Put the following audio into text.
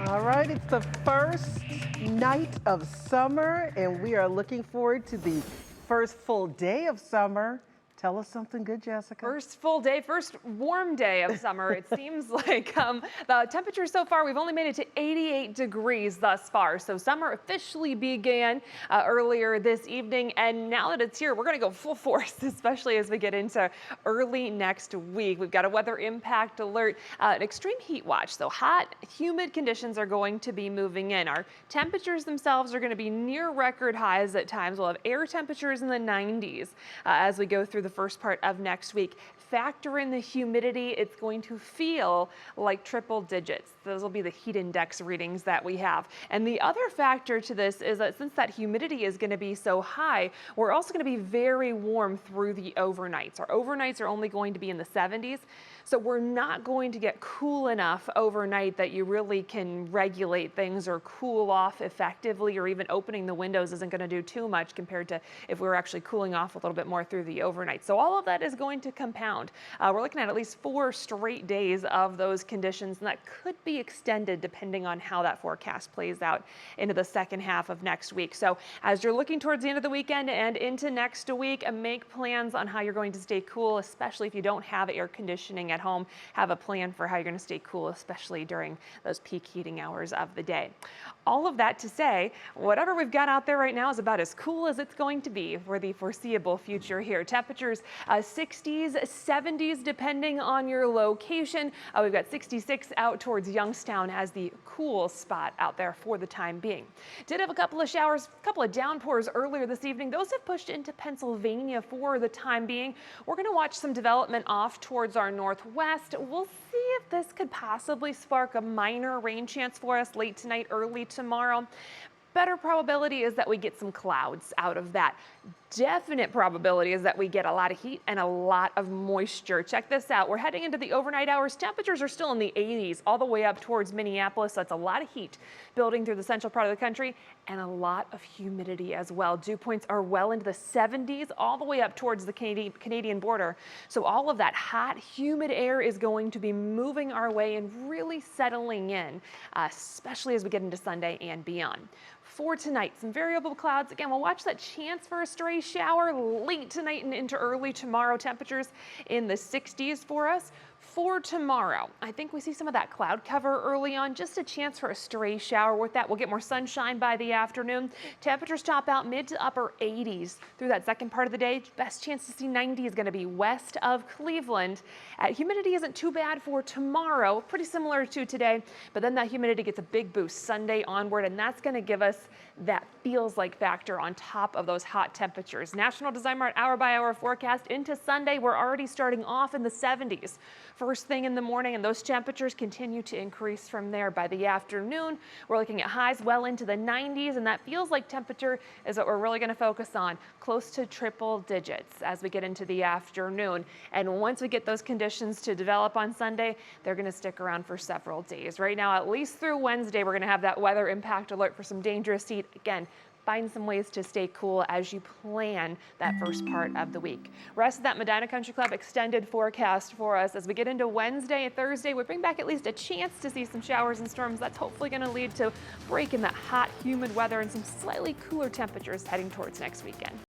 All right, it's the first night of summer, and we are looking forward to the first full day of summer. Tell us something good, Jessica. First full day, first warm day of summer. It seems like the temperature so far, we've only made it to 88 degrees thus far. So summer officially began earlier this evening. And now that it's here, we're going to go full force, especially as we get into early next week. We've got a weather impact alert, an extreme heat watch. So hot, humid conditions are going to be moving in. Our temperatures themselves are going to be near record highs at times. We'll have air temperatures in the 90s as we go through the first part of next week. Factor in the humidity, it's going to feel like triple digits. Those will be the heat index readings that we have. And the other factor to this is that since that humidity is going to be so high, we're also going to be very warm through the overnights. Our overnights are only going to be in the 70s. So we're not going to get cool enough overnight that you really can regulate things or cool off effectively, or even opening the windows isn't going to do too much compared to if we were actually cooling off a little bit more through the overnight. So all of that is going to compound. We're looking at least 4 straight days of those conditions, and that could be extended depending on how that forecast plays out into the second half of next week. So as you're looking towards the end of the weekend and into next week, make plans on how you're going to stay cool, especially if you don't have air conditioning at home. Have a plan for how you're going to stay cool, especially during those peak heating hours of the day. All of that to say, whatever we've got out there right now is about as cool as it's going to be for the foreseeable future here. Temperatures 60s, 70s, depending on your location. We've got 66 out towards Youngstown as the cool spot out there for the time being. Did have a couple of showers, a couple of downpours earlier this evening. Those have pushed into Pennsylvania for the time being. We're going to watch some development off towards our northwest. We'll see if this could possibly spark a minor rain chance for us late tonight, early tomorrow. Better probability is that we get some clouds out of that. Definite probability is that we get a lot of heat and a lot of moisture. Check this out. We're heading into the overnight hours. Temperatures are still in the 80s all the way up towards Minneapolis. That's a lot of heat building through the central part of the country, and a lot of humidity as well. Dew points are well into the 70s all the way up towards the Canadian border. So all of that hot, humid air is going to be moving our way and really settling in, especially as we get into Sunday and beyond. For tonight, some variable clouds. Again, we'll watch that chance for a stray shower late tonight and into early tomorrow. Temperatures in the 60s for us. For tomorrow, I think we see some of that cloud cover early on, just a chance for a stray shower. With that, we'll get more sunshine by the afternoon. Temperatures top out mid to upper 80s through that second part of the day. Best chance to see 90 is going to be west of Cleveland. Humidity isn't too bad for tomorrow, pretty similar to today, but then that humidity gets a big boost Sunday onward, and that's going to give us that feels like factor on top of those hot temperatures. National Design Mart hour by hour forecast into Sunday. We're already starting off in the 70s first thing in the morning, and those temperatures continue to increase from there. By the afternoon, we're looking at highs well into the 90s, and that feels like temperature is what we're really going to focus on, close to triple digits as we get into the afternoon. And once we get those conditions to develop on Sunday, they're going to stick around for several days. Right now, at least through Wednesday, we're going to have that weather impact alert for some dangerous heat. Again, find some ways to stay cool as you plan that first part of the week. Rest of that Medina Country Club extended forecast for us as we get into Wednesday and Thursday. We bring back at least a chance to see some showers and storms. That's hopefully going to lead to break in that hot, humid weather and some slightly cooler temperatures heading towards next weekend.